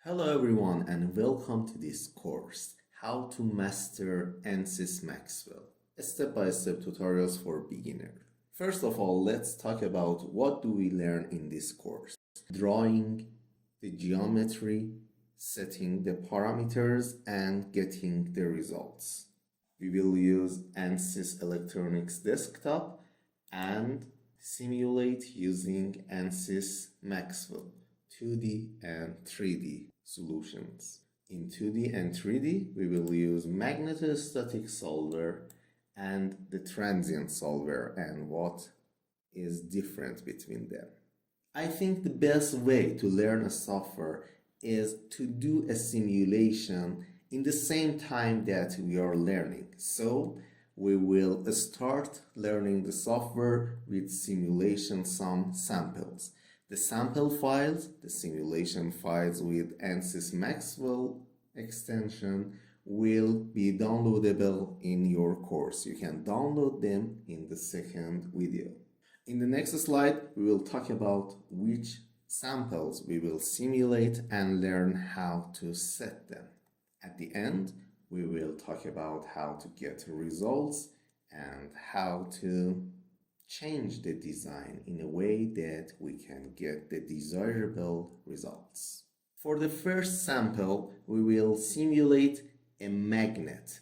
Hello everyone and welcome to this course, How to Master ANSYS Maxwell, step-by-step tutorials for beginners. First of all, let's talk about what do we learn in this course. Drawing the geometry, setting the parameters, and getting the results. We will use ANSYS Electronics Desktop and simulate using ANSYS Maxwell 2D and 3D solutions. In 2D and 3D, we will use magnetostatic solver and the transient solver and what is different between them. I think the best way to learn a software is to do a simulation in the same time that we are learning. So we will start learning the software with simulation some samples. The sample files, the simulation files with ANSYS Maxwell extension will be downloadable in your course. You can download them in the second video. In the next slide, we will talk about which samples we will simulate and learn how to set them. At the end, we will talk about how to get results and how to change the design in a way that we can get the desirable results. For the first sample, we will simulate a magnet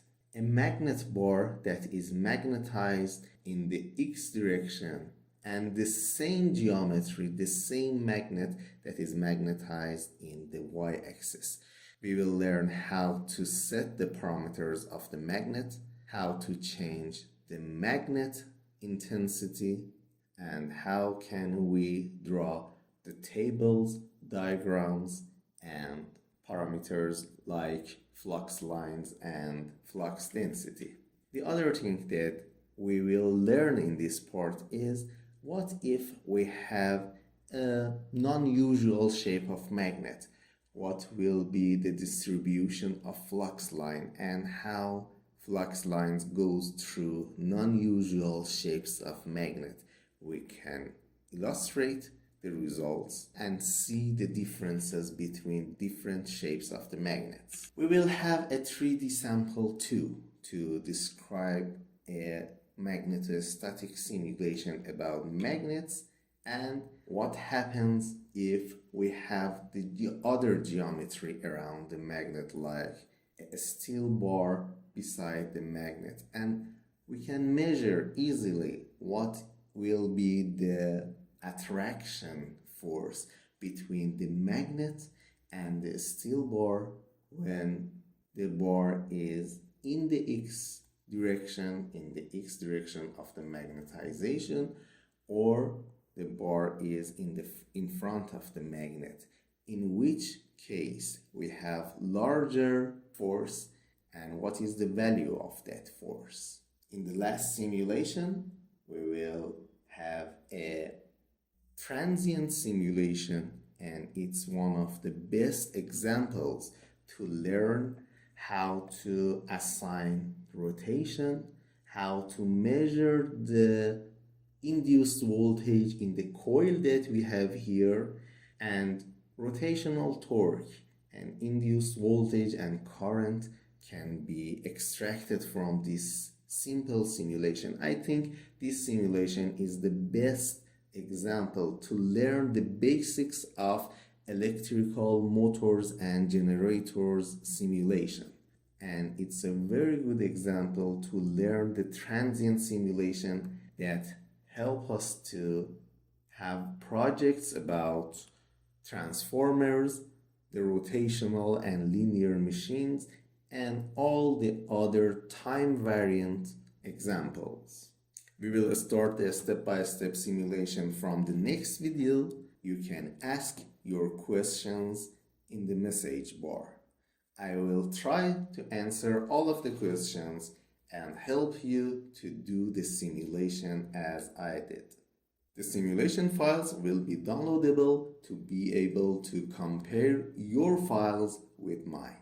bar that is magnetized in the X direction and the same geometry, the same magnet that is magnetized in the Y axis. We will learn how to set the parameters of the magnet, how to change the magnet intensity, and how can we draw the tables, diagrams, and parameters like flux lines and flux density. The other thing that we will learn in this part is what if we have a non-usual shape of magnet? What will be the distribution of flux line and how flux lines goes through non-usual shapes of magnet? We can illustrate the results and see the differences between different shapes of the magnets. We will have a 3D sample too to describe a magnetostatic simulation about magnets and what happens if we have the other geometry around the magnet, like a steel bar beside the magnet, and we can measure easily what will be the attraction force between the magnet and the steel bar when the bar is in the X direction, of the magnetization, or the bar is in front of the magnet, in which case we have larger force and what is the value of that force. In the last simulation, we will have a transient simulation, and it's one of the best examples to learn how to assign rotation, how to measure the induced voltage in the coil that we have here, and rotational torque and induced voltage and current can be extracted from this simple simulation. I think this simulation is the best example to learn the basics of electrical motors and generators simulation. And it's a very good example to learn the transient simulation that help us to have projects about transformers, the rotational and linear machines, and all the other time variant examples. We will start the step-by-step simulation from the next video. You can ask your questions in the message bar. I will try to answer all of the questions and help you to do the simulation as I did. The simulation files will be downloadable to be able to compare your files with mine.